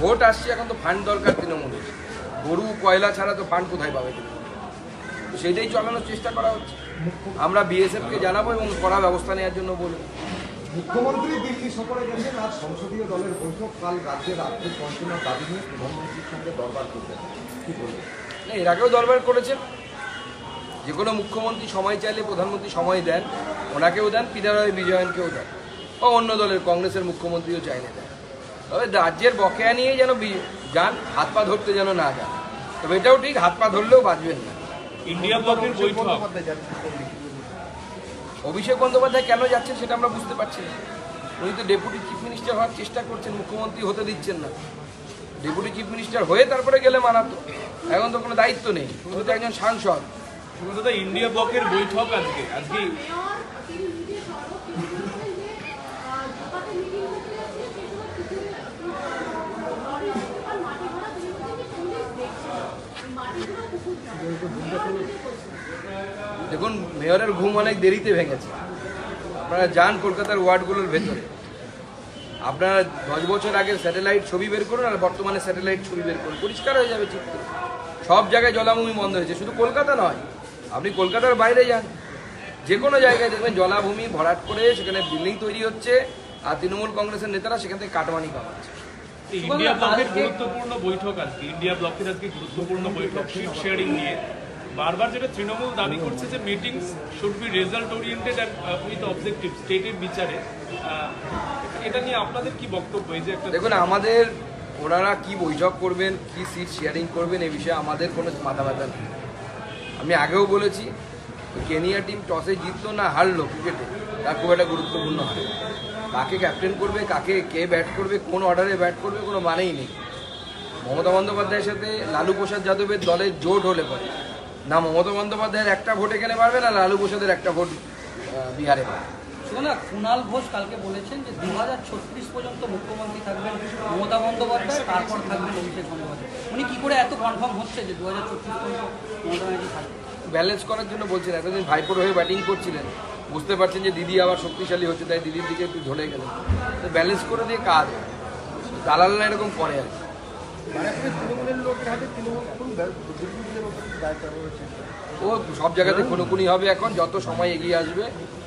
Vote আসছে, এখন তো ফান্ড দরকার তৃণমূলের। গরু কয়লা ছাড়া তো ফান্ড কোথায় পাবে? সেটাই চালানোর চেষ্টা করা হচ্ছে। আমরা বিএসএফকে জানাবো এবং কড়া ব্যবস্থা নেওয়ার জন্য বলব। মুখ্যমন্ত্রী দিল্লি সফরে গেছেন, আজ সংসদীয় দলের বৈঠক, কাল রাজ্যের আর্থিক বঞ্চনার দাবি নিয়ে প্রধানমন্ত্রীর সঙ্গে দরবার করবেন, কি বলবেন? না, এর আগেও দরবার করেছেন। যে কোনো মুখ্যমন্ত্রী সময় চাইলে প্রধানমন্ত্রী সময় দেন, ওনাকেও দেন, পিনারাই বিজয়নকেও দেন, ও অন্য দলের কংগ্রেসের মুখ্যমন্ত্রীও চাইলে দেন। তবে রাজ্যের বকেয়া নিয়ে যেন যান, হাত পা ধরতে যেন না যান। তবে এটাও ঠিক, হাত পা ধরলেও বাঁচবেন না। ইন্ডিয়া ব্লকের বৈঠক, অভিষেক বন্দ্যোপাধ্যায় কেন যাচ্ছেন সেটা আমরা বুঝতে পারছি না। উনি তো ডেপুটি চিফ মিনিস্টার হওয়ার চেষ্টা করছেন, মুখ্যমন্ত্রী হতে দিচ্ছেন না। ডেপুটি চিফ মিনিস্টার হয়ে তারপরে গেলে মানাতো। এখন তো কোনো দায়িত্ব নেই, উনি তো একজন সাংসদ। ইন্ডিয়া ব্লকের বৈঠক আজকে দেখুন, মেয়রের ঘুম অনেক দেরিতে ভেঙেছে। আপনারা যান কলকাতার ওয়ার্ডগুলোর ভেতরে, আপনারা 10 বছর আগের স্যাটেলাইট ছবি বের করুন আর বর্তমানে স্যাটেলাইট ছবি বের করুন, পরিষ্কার হয়ে যাবে চিত্র। সব জায়গায় জলাভূমি বন্ধ হয়েছে, শুধু কলকাতা নয়, আপনি কলকাতার বাইরে যান, যে কোনো জায়গায় দেখবেন জলাভূমি ভরাট করে সেখানে বিল্ডিং তৈরি হচ্ছে, আর তৃণমূল কংগ্রেসের নেতারা সেখান থেকে কাটমানি কামাচ্ছে। ইন্ডিয়া ব্লকের গুরুত্বপূর্ণ বৈঠক ইন্ডিয়া ব্লকের আজকে গুরুত্বপূর্ণ বৈঠক সিট শেয়ারিং নিয়ে। বারবার যেটা তৃণমূল দাবি করছে যে meetings should be result oriented and with objective স্টেটের বিচারে, এটা নিয়ে আপনাদের কি বক্তব্য? এই যে একটা দেখুন, আমাদের ওনারা কি বৈঠক করবেন, কি সিট শেয়ারিং করবেন, এই বিষয়ে আমাদের কোনো মাথা ব্যথা নেই। আমি আগেও বলেছি, কেনিয়া টিম টসে জিতলো না হারলো ক্রিকেটে, তার খুব একটা গুরুত্বপূর্ণ হয়। কাকে ক্যাপ্টেন করবে, কে ব্যাট করবে, কোন অর্ডারে ব্যাট করবে, কোনো মানেই নেই। মমতা বন্দ্যোপাধ্যায়ের সাথে লালু প্রসাদ যাদবের দলের জোট হলে পরে না মমতা বন্দ্যোপাধ্যায়ের একটা ভোট এখানে পারবে, না লালু প্রসাদের একটা ভোট বিহারে পাবে। শোনা, কুণাল ঘোষ কালকে বলেছেন যে 2036 পর্যন্ত মুখ্যমন্ত্রী থাকবেন মমতা বন্দ্যোপাধ্যায়, তারপর থাকবেন অভিষেক বন্দ্যোপাধ্যায়। উনি কি করে এত কনফার্ম হচ্ছে যে 2036 পর্যন্ত মমতা ব্যানার্জি থাকবে? ব্যালেন্স করার জন্য বলছেন। এতদিন ভাইপোর হয়ে ব্যাটিং করছিলেন, বুঝতে পারছেন যে দিদি আবার শক্তিশালী হচ্ছে, তাই দিদির দিকে একটু ঝরে গেলেন। তো ব্যালেন্স করে দিয়ে কাজ দালালরা এরকম করে আর কি। ও সব জায়গাতে খুনোখুনি হবে এখন, যত সময় এগিয়ে আসবে,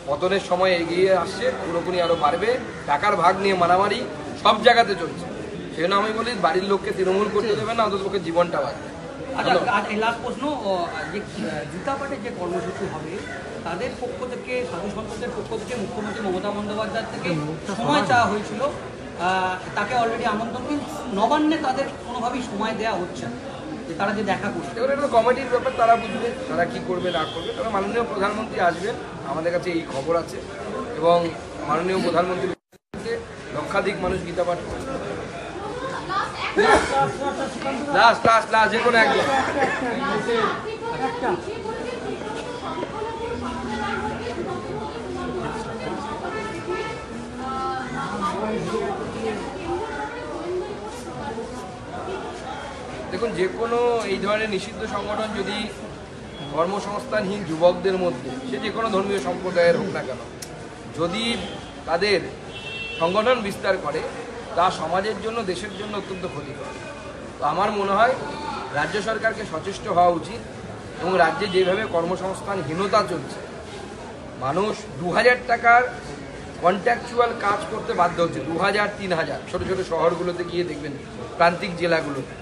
পতনের সময় এগিয়ে আসছে, খুনোখুনি আরো বাড়বে, টাকার ভাগ নিয়ে মারামারি সব জায়গাতে চলছে। সেই জন্য আমি বলি, বাড়ির লোককে তৃণমূল করতে দেবে না, অন্তত পক্ষে জীবনটা বাঁচবে। আচ্ছা, লাস্ট প্রশ্ন, যে গীতাপাঠের যে কর্মসূচি হবে, তাদের পক্ষ থেকে, সাধু সন্তদের পক্ষ থেকে মুখ্যমন্ত্রী মমতা বন্দ্যোপাধ্যায় থেকে সময় চাওয়া হয়েছিল, তাকে অলরেডি আমন্ত্রণ, কিন্তু নবান্নে তাদের কোনোভাবেই সময় দেওয়া হচ্ছে না যে তারা যে দেখা করছে। এবার এটা কমিটির ব্যাপার, তারা বুঝবে তারা কি করবে না করবে। তবে মাননীয় প্রধানমন্ত্রী আসবেন, আমাদের কাছে এই খবর আছে, এবং মাননীয় প্রধানমন্ত্রীর লক্ষাধিক মানুষ গীতা পাঠ করবে। লাস্ট যে কোনো একজন। দেখুন, যে কোনো এই ধরনের নিষিদ্ধ সংগঠন যদি কর্মসংস্থানহীন যুবকদের মধ্যে, সে যে কোনো ধর্মীয় সম্প্রদায়ের হোক না কেন, যদি তাদের সংগঠন বিস্তার করে, তা সমাজের জন্য, দেশের জন্য অত্যন্ত ক্ষতিকর। তো আমার মনে হয় রাজ্য সরকারকে সচেষ্ট হওয়া উচিত, এবং রাজ্যে যেভাবে কর্মসংস্থানহীনতা চলছে, মানুষ 2000 টাকার কন্ট্রাকচুয়াল কাজ করতে বাধ্য হচ্ছে, 2000-3000 ছোটো ছোটো শহরগুলোতে গিয়ে দেখবেন, প্রান্তিক জেলাগুলোতে,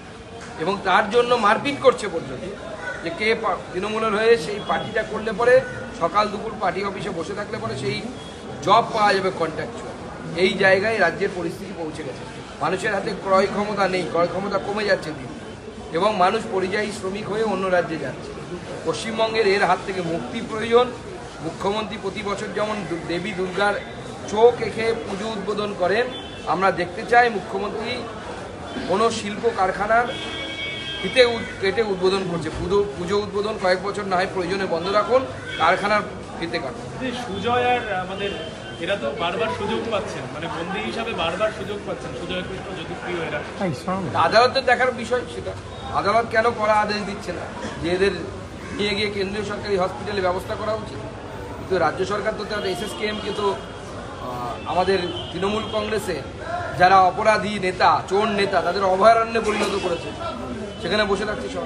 এবং তার জন্য মারপিট করছে পর্যন্ত, যে কে তৃণমূলের হয়ে সেই পার্টিটা করলে পরে সকাল দুপুর পার্টি অফিসে বসে থাকলে পরে সেই জব পাওয়া যাবে কন্ট্রাকচুয়াল। এই জায়গায় রাজ্যের পরিস্থিতি পৌঁছে গেছে। মানুষের হাতে ক্রয় ক্ষমতা নেই, ক্রয় ক্ষমতা কমে যাচ্ছে দিন, এবং মানুষ পরিযায়ী শ্রমিক হয়ে অন্য রাজ্যে যাচ্ছে। পশ্চিমবঙ্গের এর হাত থেকে মুক্তি প্রয়োজন। মুখ্যমন্ত্রী প্রতি বছর যেমন দেবী দুর্গার চোখ এঁকে পুজো উদ্বোধন করেন, আমরা দেখতে চাই মুখ্যমন্ত্রী কোনো শিল্প কারখানার কেটে উদ্বোধন করছে। পুজো উদ্বোধন কয়েক বছর না হয় প্রয়োজনে বন্ধ রাখুন, কারখানার ফিতে কাটুন। সুজয় আর আমাদের এরা তো বারবার সুযোগ পাচ্ছেন, মানে বন্দী হিসাবে বারবার সুযোগ পাচ্ছেন, সুজয় কৃষ্ণ জ্যোতিপ্রিয় এরা। আদালতের দেখার বিষয় সেটা, আদালত কেন কড়া আদেশ দিচ্ছে না যে এদের নিয়ে গিয়ে কেন্দ্রীয় সরকারি হসপিটালে ব্যবস্থা করা উচিত। কিন্তু রাজ্য সরকার তো তার SSKM-কে তো আমাদের তৃণমূল কংগ্রেসে যারা অপরাধী নেতা, চোর নেতা, তাদের অভয়ারণ্যে পরিণত করেছে, সেখানে বসে থাকছে সব।